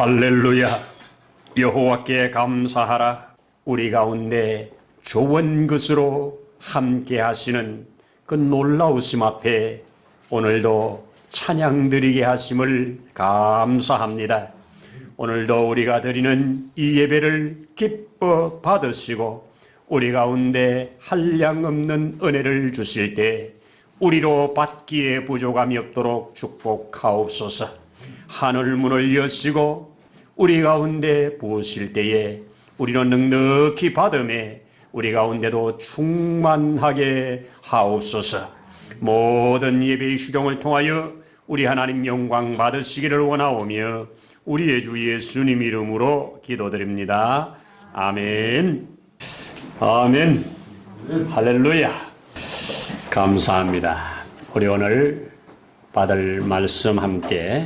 할렐루야. 여호와께 감사하라. 우리 가운데 좋은 것으로 함께 하시는 그 놀라우심 앞에 오늘도 찬양 드리게 하심을 감사합니다. 오늘도 우리가 드리는 이 예배를 기뻐 받으시고 우리 가운데 한량없는 은혜를 주실 때 우리로 받기에 부족함이 없도록 축복하옵소서. 하늘 문을 여시고 우리 가운데 부으실 때에 우리는 넉넉히 받음에 우리 가운데도 충만하게 하옵소서. 모든 예배의 수종을 통하여 우리 하나님 영광 받으시기를 원하오며 우리의 주 예수님 이름으로 기도드립니다. 아멘. 아멘. 할렐루야. 감사합니다. 우리 오늘 받을 말씀 함께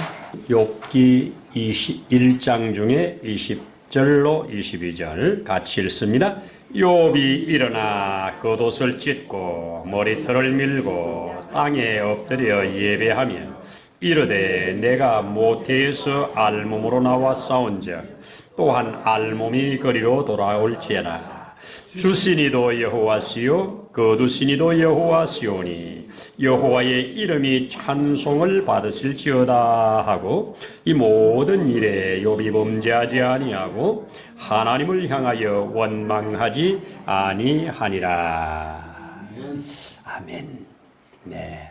욥기 21장 중에 20절로 22절 같이 읽습니다. 욥이 일어나 겉옷을 찢고 머리털을 밀고 땅에 엎드려 예배하며 이르되 내가 모태에서 알몸으로 나와 싸운즉 또한 알몸이 거리로 돌아올지어다. 주시니도 여호와시요 거두시니도 여호와시오니 여호와의 이름이 찬송을 받으실지어다 하고 이 모든 일에 욥이 범죄하지 아니하고 하나님을 향하여 원망하지 아니하니라. 아멘. 네.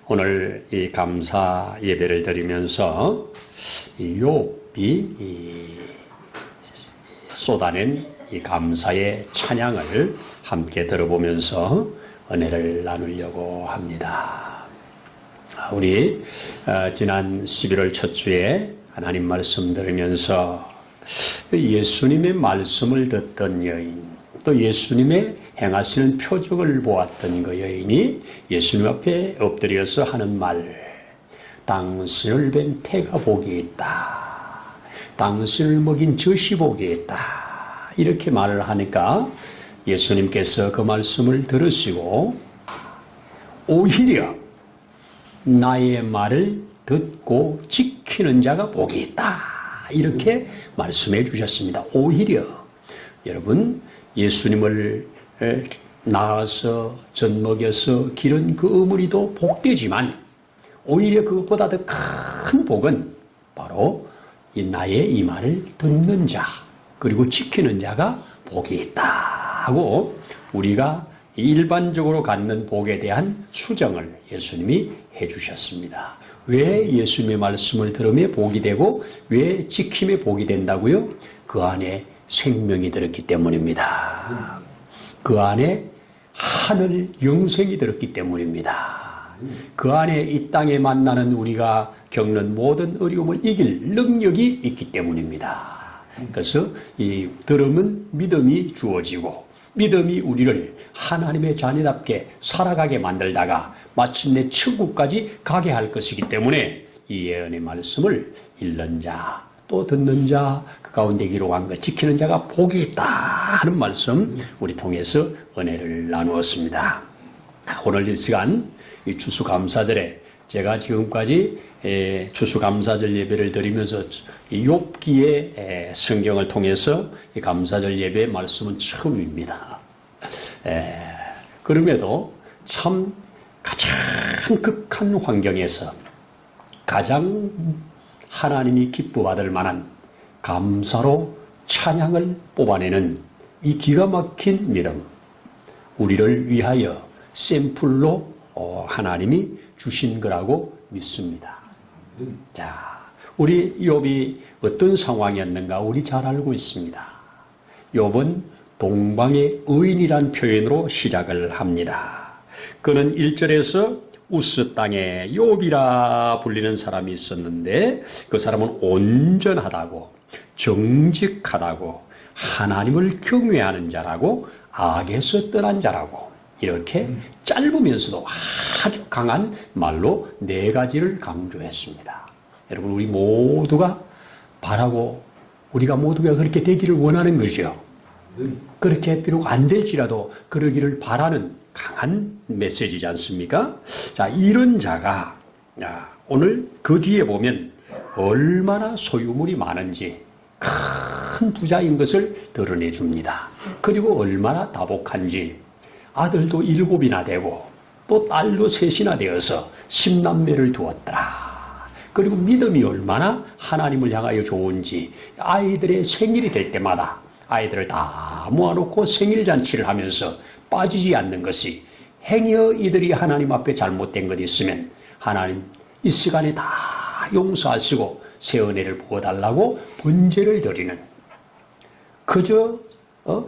오늘 이 감사 예배를 드리면서 이 욥이 쏟아낸 이 감사의 찬양을 함께 들어보면서 은혜를 나누려고 합니다. 우리 지난 11월 첫 주에 하나님 말씀 들으면서 예수님의 말씀을 듣던 여인, 또 예수님의 행하시는 표적을 보았던 그 여인이 예수님 앞에 엎드려서 하는 말, 당신을 뵌 태가 복이 있다. 당신을 먹인 젖이 복이 있다. 이렇게 말을 하니까 예수님께서 그 말씀을 들으시고 오히려 나의 말을 듣고 지키는 자가 복이 있다. 이렇게 말씀해 주셨습니다. 오히려 여러분 예수님을 낳아서 젖먹여서 기른 그 어머니도 복되지만 오히려 그것보다 더 큰 복은 바로 이 나의 이 말을 듣는 자 그리고 지키는 자가 복이 있다 하고 우리가 일반적으로 갖는 복에 대한 수정을 예수님이 해주셨습니다. 왜 예수님의 말씀을 들으며 복이 되고 왜 지킴에 복이 된다고요? 그 안에 생명이 들었기 때문입니다. 그 안에 하늘 영생이 들었기 때문입니다. 그 안에 이 땅에 만나는 우리가 겪는 모든 어려움을 이길 능력이 있기 때문입니다. 그래서 이 들음은 믿음이 주어지고 믿음이 우리를 하나님의 자녀답게 살아가게 만들다가 마침내 천국까지 가게 할 것이기 때문에 이 예언의 말씀을 읽는 자, 또 듣는 자, 그 가운데 기록한 것 지키는 자가 복이 있다 하는 말씀 우리 통해서 은혜를 나누었습니다. 오늘 이 시간 이 추수감사절에 제가 지금까지 추수감사절 예배를 드리면서 이 욥기의 성경을 통해서 이 감사절 예배의 말씀은 처음입니다. 그럼에도 참 가장 극한 환경에서 가장 하나님이 기뻐받을 만한 감사로 찬양을 뽑아내는 이 기가 막힌 믿음, 우리를 위하여 샘플로 하나님이 주신 거라고 믿습니다. 자, 우리 욥이 어떤 상황이었는가 우리 잘 알고 있습니다. 욥은 동방의 의인이란 표현으로 시작을 합니다. 그는 1절에서 우스 땅에 욥이라 불리는 사람이 있었는데 그 사람은 온전하다고 정직하다고 하나님을 경외하는 자라고 악에서 떠난 자라고 이렇게 짧으면서도 아주 강한 말로 4가지를 강조했습니다. 여러분 우리 모두가 바라고 우리가 모두가 그렇게 되기를 원하는 거죠. 그렇게 비록 안 될지라도 그러기를 바라는 강한 메시지지 않습니까? 자, 이런 자가 오늘 그 뒤에 보면 얼마나 소유물이 많은지 큰 부자인 것을 드러내 줍니다. 그리고 얼마나 다복한지 아들도 7이나 되고 또 딸도 3이나 되어서 10남매를 두었더라. 그리고 믿음이 얼마나 하나님을 향하여 좋은지 아이들의 생일이 될 때마다 아이들을 다 모아놓고 생일잔치를 하면서 빠지지 않는 것이 행여 이들이 하나님 앞에 잘못된 것 있으면 하나님 이 시간에 다 용서하시고 새 은혜를 부어달라고 번제를 드리는 그저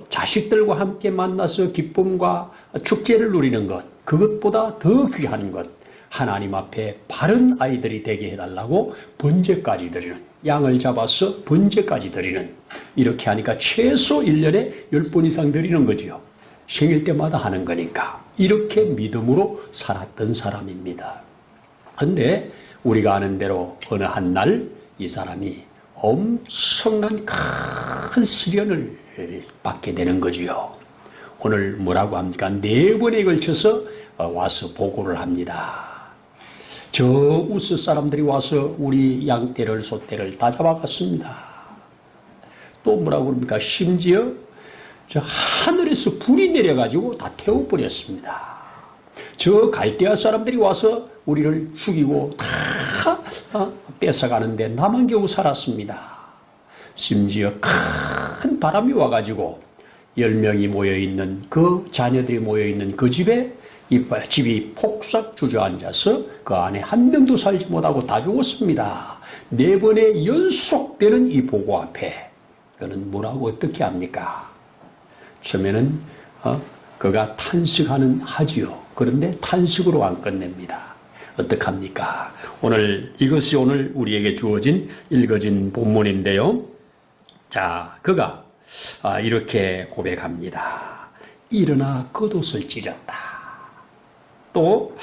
자식들과 함께 만나서 기쁨과 축제를 누리는 것 그것보다 더 귀한 것 하나님 앞에 바른 아이들이 되게 해달라고 번제까지 드리는 양을 잡아서 번제까지 드리는 이렇게 하니까 최소 1년에 10번 이상 드리는 거지요. 생일 때마다 하는 거니까 이렇게 믿음으로 살았던 사람입니다. 그런데 우리가 아는 대로 어느 한 날 이 사람이 엄청난 큰 시련을 받게 되는 거지요. 오늘 뭐라고 합니까? 4번에 걸쳐서 와서 보고를 합니다. 저 우스 사람들이 와서 우리 양떼를 소떼를 다 잡아갔습니다. 또 뭐라고 그럽니까? 심지어 저 하늘에서 불이 내려가지고 다 태워버렸습니다. 저 갈대아 사람들이 와서 우리를 죽이고 다 뺏어가는데 나만 겨우 살았습니다. 심지어 큰 바람이 와가지고 10명이 모여있는 그 자녀들이 모여있는 그 집이 폭삭 주저앉아서 그 안에 한 명도 살지 못하고 다 죽었습니다. 4번의 연속되는 이 보고 앞에 그는 뭐라고 어떻게 합니까? 처음에는 그가 탄식하는 하지요. 그런데 탄식으로 안 끝냅니다. 어떡합니까? 이것이 오늘 우리에게 주어진 읽어진 본문인데요. 자, 그가 이렇게 고백합니다. 일어나 겉옷을 찢었다. 또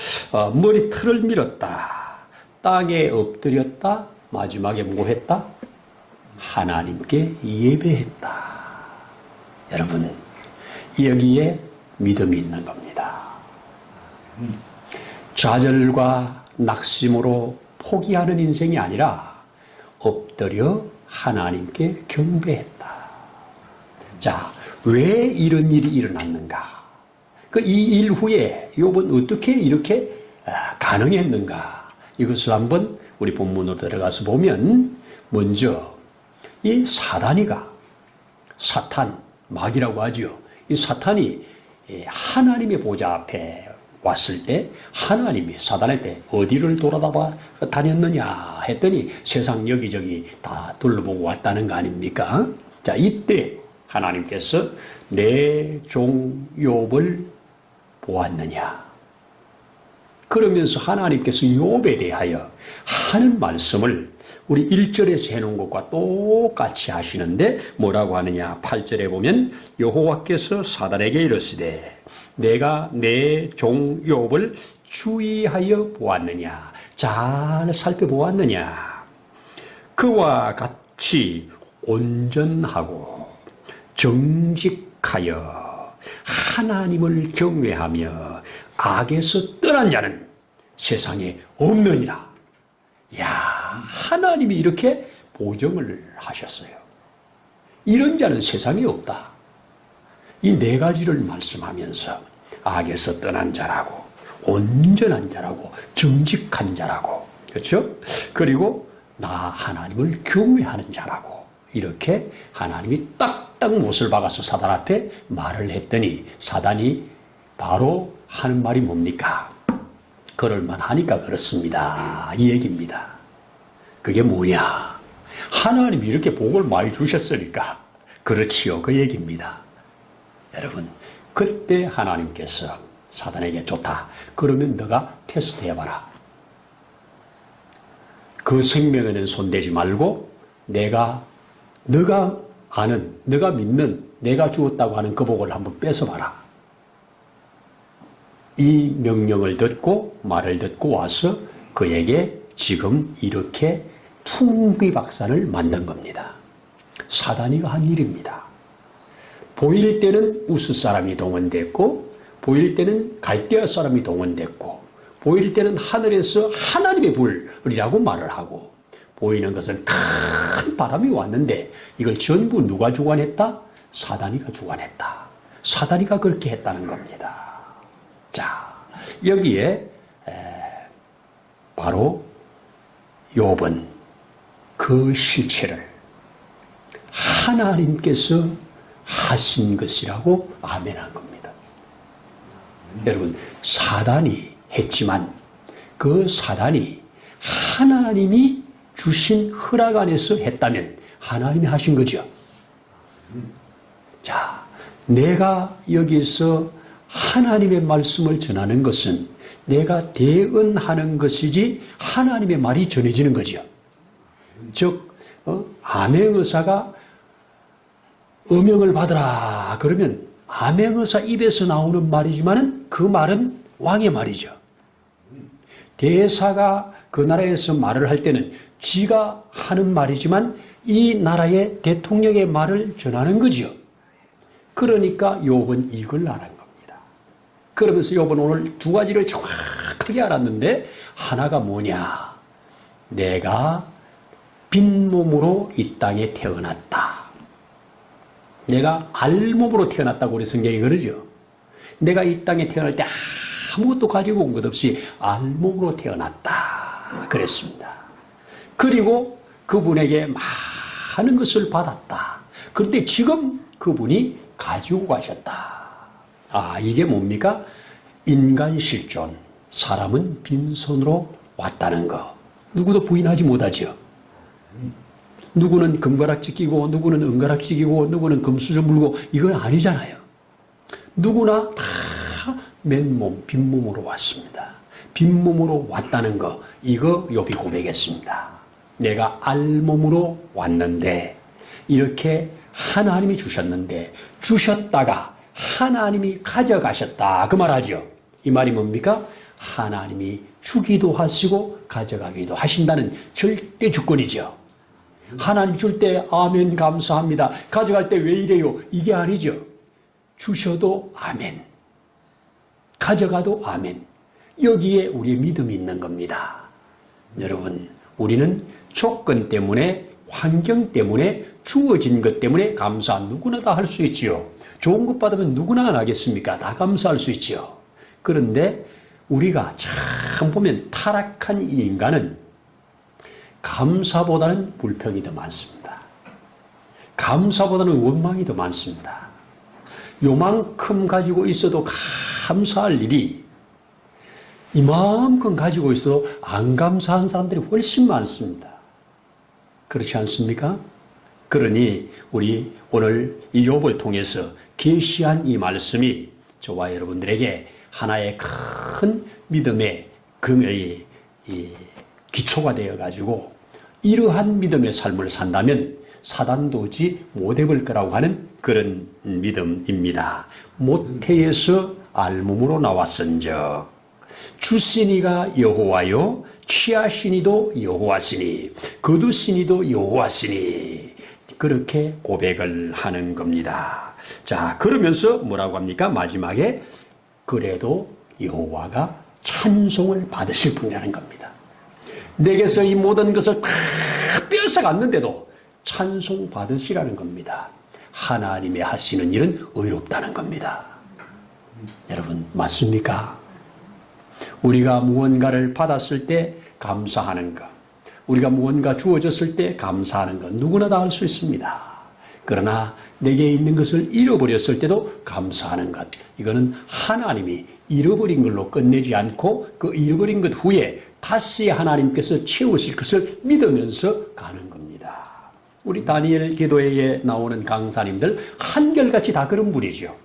머리털을 밀었다. 땅에 엎드렸다. 마지막에 뭐 했다? 하나님께 예배했다. 여러분, 여기에 믿음이 있는 겁니다. 좌절과 낙심으로 포기하는 인생이 아니라 엎드려 하나님께 경배했다. 자, 왜 이런 일이 일어났는가? 이 일 후에 욥은 어떻게 이렇게 가능했는가? 이것을 한번 우리 본문으로 들어가서 보면 먼저 이 사탄, 마귀라고 하죠. 이 사탄이 하나님의 보좌 앞에 왔을 때 하나님이 사단한테 어디를 다녔느냐 했더니 세상 여기저기 다 둘러보고 왔다는 거 아닙니까? 자, 이때 하나님께서 내 종 욥을 보았느냐? 그러면서 하나님께서 욥에 대하여 하는 말씀을 우리 1절에서 해놓은 것과 똑같이 하시는데 뭐라고 하느냐? 8절에 보면 여호와께서 사단에게 이르시되 내가 내 종 욥을 주의하여 보았느냐? 잘 살펴보았느냐? 그와 같이 온전하고 정직하여 하나님을 경외하며 악에서 떠난 자는 세상에 없느니라. 야, 하나님이 이렇게 보정을 하셨어요. 이런 자는 세상에 없다. 이 4가지를 말씀하면서 악에서 떠난 자라고, 온전한 자라고, 정직한 자라고, 그렇죠? 그리고 나 하나님을 경외하는 자라고, 이렇게 하나님이 딱딱 못을 박아서 사단 앞에 말을 했더니 사단이 바로 하는 말이 뭡니까? 그럴만하니까 그렇습니다. 이 얘기입니다. 그게 뭐냐? 하나님이 이렇게 복을 많이 주셨으니까 그렇지요. 그 얘기입니다. 여러분, 그때 하나님께서 사단에게 좋다. 그러면 너가 테스트 해봐라. 그 생명에는 손대지 말고 너가 아는, 너가 믿는, 내가 주었다고 하는 그 복을 한번 뺏어봐라. 이 명령을 듣고 말을 듣고 와서 그에게 지금 이렇게 풍비박산을 만든 겁니다. 사단이 한 일입니다. 보일 때는 우스 사람이 동원됐고, 보일 때는 갈대아 사람이 동원됐고, 보일 때는 하늘에서 하나님의 불이라고 말을 하고, 보이는 것은 큰 바람이 왔는데 이걸 전부 누가 주관했다? 사단이가 주관했다. 사단이가 그렇게 했다는 겁니다. 자, 여기에 바로 욥은 그 실체를 하나님께서 하신 것이라고 아멘한 겁니다. 여러분, 사단이 했지만 그 사단이 하나님이 주신 허락 안에서 했다면 하나님이 하신 거죠. 자, 내가 여기서 하나님의 말씀을 전하는 것은 내가 대언하는 것이지 하나님의 말이 전해지는 거죠. 즉 암행의사가 음영을 받으라 그러면 암행의사 입에서 나오는 말이지만 그 말은 왕의 말이죠. 대사가 그 나라에서 말을 할 때는 지가 하는 말이지만 이 나라의 대통령의 말을 전하는 거죠. 그러니까 욥은 이걸 알은 겁니다. 그러면서 욥은 오늘 두 가지를 정확하게 알았는데 하나가 뭐냐? 내가 빈몸으로 이 땅에 태어났다. 내가 알몸으로 태어났다고 우리 성경이 그러죠. 내가 이 땅에 태어날 때 아무것도 가지고 온 것 없이 알몸으로 태어났다. 그랬습니다. 그리고 그분에게 많은 것을 받았다. 그런데 지금 그분이 가지고 가셨다. 아, 이게 뭡니까? 인간 실존. 사람은 빈손으로 왔다는 거. 누구도 부인하지 못하죠. 누구는 금가락지 끼고 누구는 은가락지 끼고 누구는 금수저 물고 이건 아니잖아요. 누구나 다 맨몸 빈몸으로 왔습니다. 빈몸으로 왔다는 거 이거 욥이 고백했습니다. 내가 알몸으로 왔는데 이렇게 하나님이 주셨는데 주셨다가 하나님이 가져가셨다 그 말하죠. 이 말이 뭡니까? 하나님이 주기도 하시고 가져가기도 하신다는 절대 주권이죠. 하나님 줄 때 아멘 감사합니다. 가져갈 때 왜 이래요? 이게 아니죠. 주셔도 아멘. 가져가도 아멘. 여기에 우리의 믿음이 있는 겁니다. 여러분, 우리는 조건 때문에 환경 때문에 주어진 것 때문에 감사 누구나 다 할 수 있지요. 좋은 것 받으면 누구나 안 하겠습니까? 다 감사할 수 있지요. 그런데 우리가 참 보면 타락한 이 인간은 감사보다는 불평이 더 많습니다. 감사보다는 원망이 더 많습니다. 요만큼 가지고 있어도 감사할 일이 이만큼 가지고 있어도 안 감사한 사람들이 훨씬 많습니다. 그렇지 않습니까? 그러니 우리 오늘 이 욥을 통해서 계시한 이 말씀이 저와 여러분들에게 하나의 큰 믿음의 기초가 되어가지고 이러한 믿음의 삶을 산다면 사단도 오지 못해볼 거라고 하는 그런 믿음입니다. 모태에서 알몸으로 나왔은즉 주시니가 여호와요 취하시니도 여호와시니 거두시니도 여호와시니 그렇게 고백을 하는 겁니다. 자, 그러면서 뭐라고 합니까? 마지막에 그래도 여호와가 찬송을 받으실 분이라는 겁니다. 내게서 이 모든 것을 다 빼앗아갔는데도 찬송 받으시라는 겁니다. 하나님의 하시는 일은 의롭다는 겁니다. 여러분 맞습니까? 우리가 무언가를 받았을 때 감사하는 것, 우리가 무언가 주어졌을 때 감사하는 것 누구나 다 할 수 있습니다. 그러나 내게 있는 것을 잃어버렸을 때도 감사하는 것, 이거는 하나님이 잃어버린 걸로 끝내지 않고 그 잃어버린 것 후에 다시 하나님께서 채우실 것을 믿으면서 가는 겁니다. 우리 다니엘 기도회에 나오는 강사님들 한결같이 다 그런 분이죠.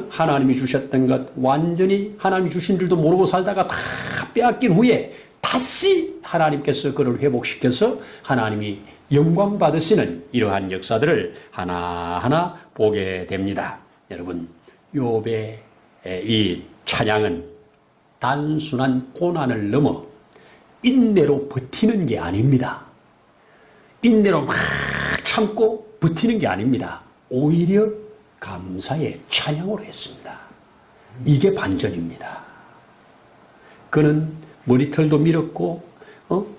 하나님이 주셨던 것 완전히 하나님이 주신 줄도 모르고 살다가 다 빼앗긴 후에 다시 하나님께서 그를 회복시켜서 하나님이 영광 받으시는 이러한 역사들을 하나하나 보게 됩니다. 여러분, 욥의 이 찬양은 단순한 고난을 넘어 인내로 버티는 게 아닙니다. 인내로 막 참고 버티는 게 아닙니다. 오히려 감사의 찬양으로 했습니다. 이게 반전입니다. 그는 머리털도 밀었고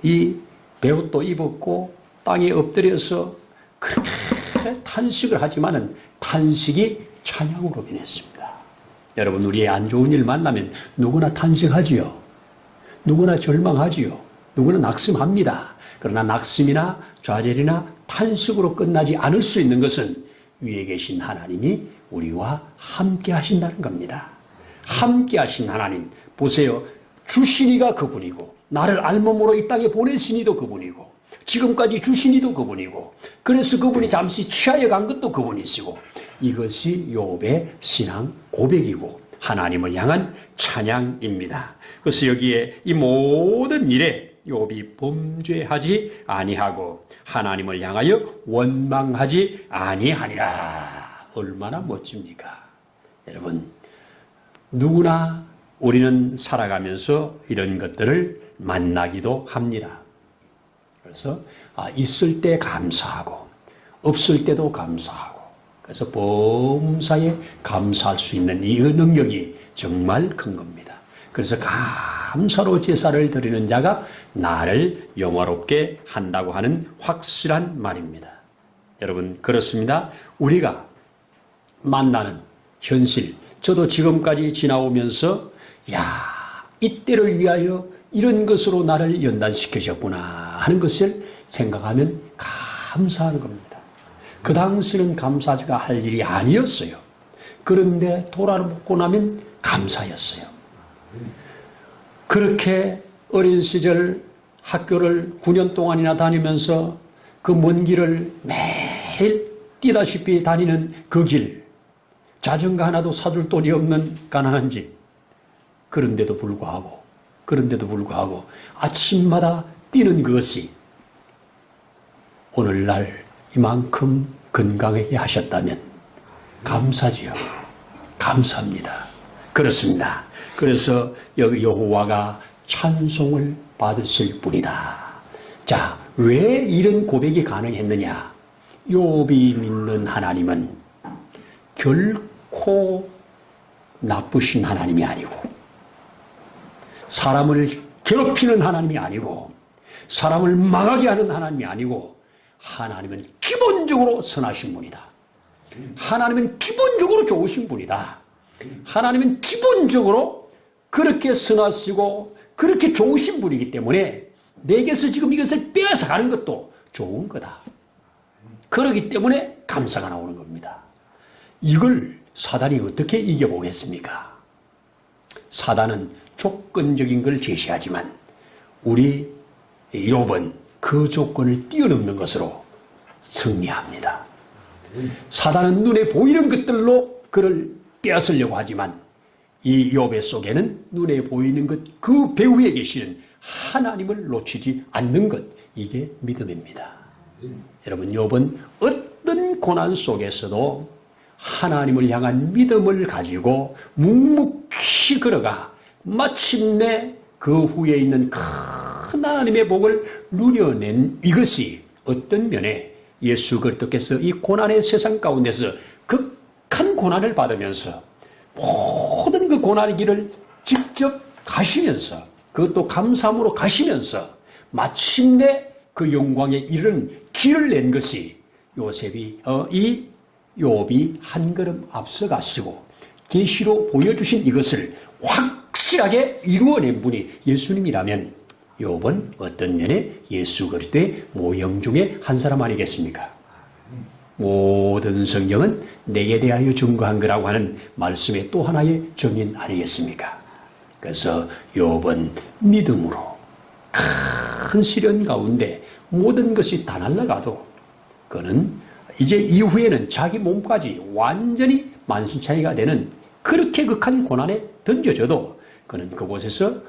이 베옷도 입었고 땅에 엎드려서 그렇게 탄식을 하지만은 탄식이 찬양으로 변했습니다. 여러분, 우리의 안 좋은 일 만나면 누구나 탄식하지요. 누구나 절망하지요. 누구나 낙심합니다. 그러나 낙심이나 좌절이나 탄식으로 끝나지 않을 수 있는 것은 위에 계신 하나님이 우리와 함께 하신다는 겁니다. 함께 하신 하나님, 보세요. 주시니가 그분이고 나를 알몸으로 이 땅에 보내신 이도 그분이고 지금까지 주신 이도 그분이고 그래서 그분이 잠시 취하여 간 것도 그분이시고 이것이 욥의 신앙 고백이고 하나님을 향한 찬양입니다. 그래서 여기에 이 모든 일에 욥이 범죄하지 아니하고 하나님을 향하여 원망하지 아니하니라. 얼마나 멋집니까? 여러분, 누구나 우리는 살아가면서 이런 것들을 만나기도 합니다. 그래서 있을 때 감사하고 없을 때도 감사하고 그래서 범사에 감사할 수 있는 이 능력이 정말 큰 겁니다. 그래서 감사로 제사를 드리는 자가 나를 영화롭게 한다고 하는 확실한 말입니다. 여러분, 그렇습니다. 우리가 만나는 현실, 저도 지금까지 지나오면서 이때를 위하여 이런 것으로 나를 연단시키셨구나 하는 것을 생각하면 감사하는 겁니다. 그 당시는 감사가 할 일이 아니었어요. 그런데 돌아보고 나면 감사였어요. 그렇게 어린 시절 학교를 9년 동안이나 다니면서 그 먼 길을 매일 뛰다시피 다니는 그 길, 자전거 하나도 사줄 돈이 없는 가난한 집, 그런데도 불구하고 아침마다 뛰는 그것이 오늘날 이만큼 건강하게 하셨다면 감사지요. 감사합니다. 그렇습니다. 그래서 여기 여호와가 찬송을 받으실 분이다. 자, 왜 이런 고백이 가능했느냐? 욥이 믿는 하나님은 결코 나쁘신 하나님이 아니고 사람을 괴롭히는 하나님이 아니고 사람을 망하게 하는 하나님이 아니고 하나님은 기본적으로 선하신 분이다. 하나님은 기본적으로 좋으신 분이다. 하나님은 기본적으로 그렇게 선하시고 그렇게 좋으신 분이기 때문에 내게서 지금 이것을 빼앗아 가는 것도 좋은 거다. 그렇기 때문에 감사가 나오는 겁니다. 이걸 사단이 어떻게 이겨보겠습니까? 사단은 조건적인 걸 제시하지만 우리 욥은 그 조건을 뛰어넘는 것으로 승리합니다. 사단은 눈에 보이는 것들로 그를 빼앗으려고 하지만 이 욥의 속에는 눈에 보이는 것, 그 배후에 계시는 하나님을 놓치지 않는 것, 이게 믿음입니다. 여러분, 욥은 어떤 고난 속에서도 하나님을 향한 믿음을 가지고 묵묵히 걸어가 마침내 그 후에 있는 큰 하나님의 복을 누려낸 이것이 어떤 면에 예수 그리스도께서 이 고난의 세상 가운데서 극한 고난을 받으면서 모든 그 고난의 길을 직접 가시면서 그것도 감사함으로 가시면서 마침내 그 영광에 이르는 길을 낸 것이 요셉이 이 욥이 한 걸음 앞서가시고 계시로 보여주신 이것을 확실하게 이루어낸 분이 예수님이라면 욥은 어떤 면에 예수 그리스도의 모형 중에 한 사람 아니겠습니까? 모든 성경은 내게 대하여 증거한 거라고 하는 말씀의 또 하나의 정인 아니겠습니까? 그래서 욥은 믿음으로 큰 시련 가운데 모든 것이 다 날아가도 그는 이제 이후에는 자기 몸까지 완전히 만신창이가 되는 그렇게 극한 고난에 던져져도 그는 그곳에서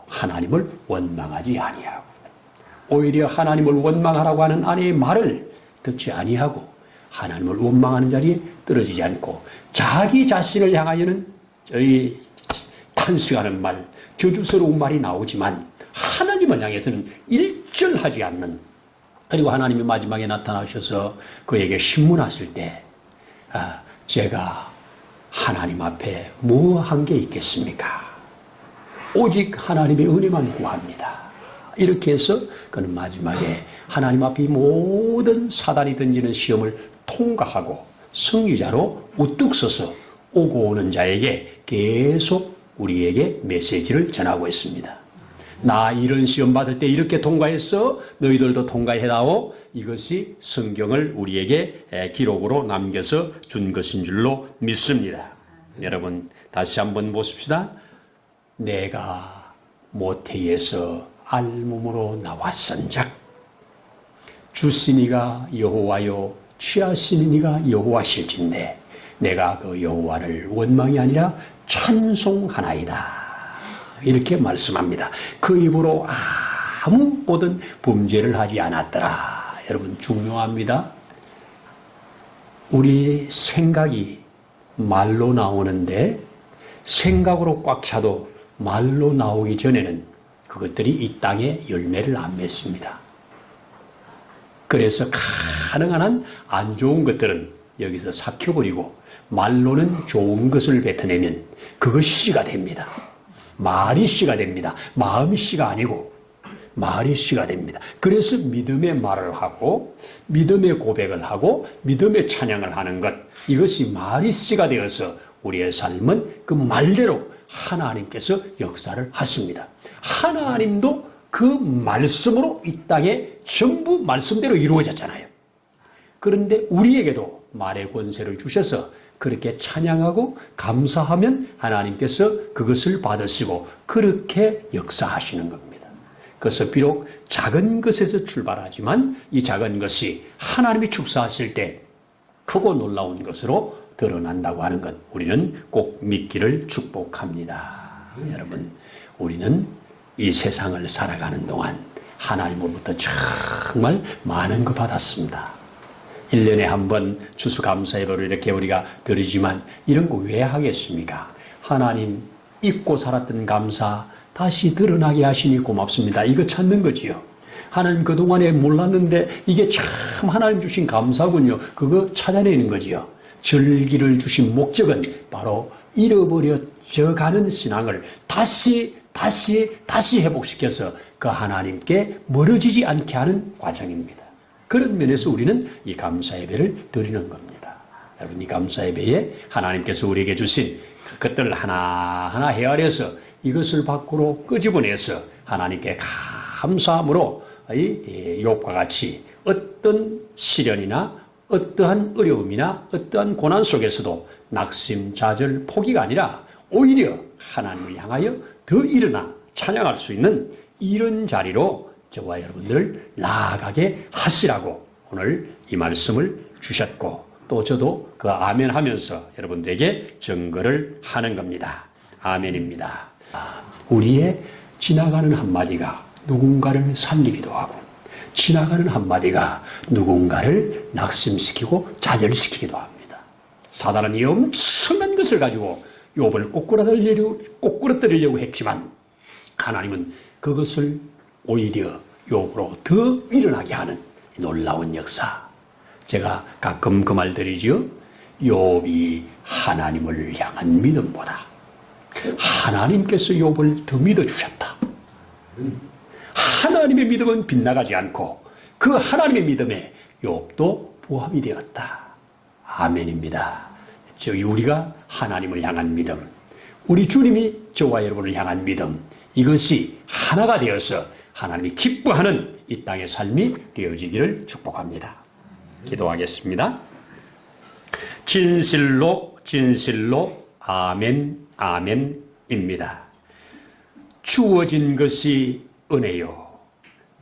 하나님을 원망하지 아니하고 오히려 하나님을 원망하라고 하는 아내의 말을 듣지 아니하고 하나님을 원망하는 자리에 떨어지지 않고 자기 자신을 향하여는 저희 탄식하는 말, 저주스러운 말이 나오지만 하나님을 향해서는 일절하지 않는, 그리고 하나님이 마지막에 나타나셔서 그에게 신문하실 때 제가 하나님 앞에 뭐 한 게 있겠습니까? 오직 하나님의 은혜만 구합니다. 이렇게 해서 그는 마지막에 하나님 앞에 모든 사단이 던지는 시험을 통과하고 승리자로 우뚝 서서 오고 오는 자에게 계속 우리에게 메시지를 전하고 있습니다. 나 이런 시험 받을 때 이렇게 통과했어. 너희들도 통과해다오. 이것이 성경을 우리에게 기록으로 남겨서 준 것인 줄로 믿습니다. 여러분 다시 한번 보십시다. 내가 모태에서 알몸으로 나왔은즉 주시니가 여호와요 취하시니가 여호와실진데 내가 그 여호와를 원망이 아니라 찬송하나이다. 이렇게 말씀합니다. 그 입으로 아무 모든 범죄를 하지 않았더라. 여러분 중요합니다. 우리 생각이 말로 나오는데 생각으로 꽉 차도 말로 나오기 전에는 그것들이 이 땅에 열매를 안 맺습니다. 그래서 가능한 한 안 좋은 것들은 여기서 삭혀버리고 말로는 좋은 것을 뱉어내면 그것이 씨가 됩니다. 말이 씨가 됩니다. 마음이 씨가 아니고 말이 씨가 됩니다. 그래서 믿음의 말을 하고 믿음의 고백을 하고 믿음의 찬양을 하는 것, 이것이 말이 씨가 되어서 우리의 삶은 그 말대로 하나님께서 역사를 하십니다. 하나님도 그 말씀으로 이 땅에 전부 말씀대로 이루어졌잖아요. 그런데 우리에게도 말의 권세를 주셔서 그렇게 찬양하고 감사하면 하나님께서 그것을 받으시고 그렇게 역사하시는 겁니다. 그래서 비록 작은 것에서 출발하지만 이 작은 것이 하나님이 축사하실 때 크고 놀라운 것으로 드러난다고 하는 것, 우리는 꼭 믿기를 축복합니다. 여러분, 우리는 이 세상을 살아가는 동안 하나님으로부터 정말 많은 거 받았습니다. 1년에 한 번 추수감사예배를 이렇게 우리가 드리지만 이런 거 왜 하겠습니까? 하나님 잊고 살았던 감사 다시 드러나게 하시니 고맙습니다. 이거 찾는 거지요. 하나님 그동안에 몰랐는데 이게 참 하나님 주신 감사군요. 그거 찾아내는 거지요. 절기를 주신 목적은 바로 잃어버려져 가는 신앙을 다시 회복시켜서 그 하나님께 멀어지지 않게 하는 과정입니다. 그런 면에서 우리는 이 감사예배를 드리는 겁니다. 여러분, 이 감사예배에 하나님께서 우리에게 주신 그것들을 하나하나 헤아려서 이것을 밖으로 끄집어내서 하나님께 감사함으로 욥과 같이 어떤 시련이나 어떠한 어려움이나 어떠한 고난 속에서도 낙심좌절 포기가 아니라 오히려 하나님을 향하여 더 일어나 찬양할 수 있는 이런 자리로 저와 여러분들을 나아가게 하시라고 오늘 이 말씀을 주셨고, 또 저도 그 아멘 하면서 여러분들에게 증거를 하는 겁니다. 아멘입니다. 우리의 지나가는 한마디가 누군가를 살리기도 하고 지나가는 한마디가 누군가를 낙심시키고 좌절시키기도 합니다. 사단은 이 엄청난 것을 가지고 욥을 꼬꾸라뜨리려고 했지만 하나님은 그것을 오히려 욥으로 더 일어나게 하는 놀라운 역사. 제가 가끔 그 말 드리죠. 욥이 하나님을 향한 믿음보다 하나님께서 욥을 더 믿어주셨다. 하나님의 믿음은 빗나가지 않고 그 하나님의 믿음에 욥도 부합이 되었다. 아멘입니다. 우리가 하나님을 향한 믿음, 우리 주님이 저와 여러분을 향한 믿음, 이것이 하나가 되어서 하나님이 기뻐하는 이 땅의 삶이 되어지기를 축복합니다. 기도하겠습니다. 진실로 아멘 아멘입니다. 주어진 것이 은혜요,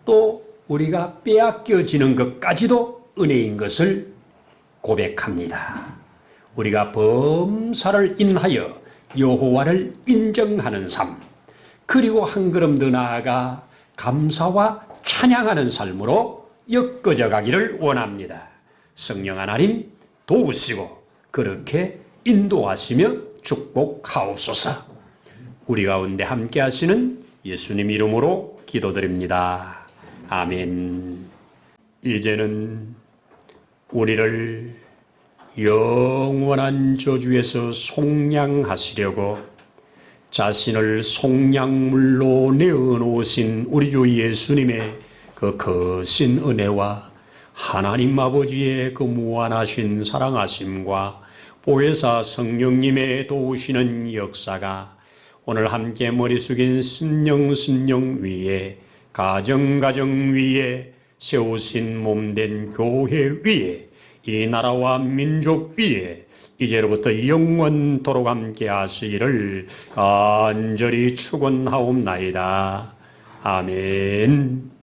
또 우리가 빼앗겨지는 것까지도 은혜인 것을 고백합니다. 우리가 범사를 인하여 여호와를 인정하는 삶, 그리고 한 걸음 더 나아가 감사와 찬양하는 삶으로 엮어져 가기를 원합니다. 성령 하나님 도우시고 그렇게 인도하시며 축복하옵소서. 우리 가운데 함께 하시는 예수님 이름으로 기도드립니다. 아멘. 이제는 우리를 영원한 저주에서 속량하시려고 자신을 속량물로 내어놓으신 우리 주 예수님의 그 거신 은혜와 하나님 아버지의 그 무한하신 사랑하심과 보혜사 성령님의 도우시는 역사가 오늘 함께 머리 숙인 심령 위에 가정 위에 세우신 몸된 교회 위에 이 나라와 민족 위에 이제로부터 영원토록 함께 하시기를 간절히 축원하옵나이다. 아멘.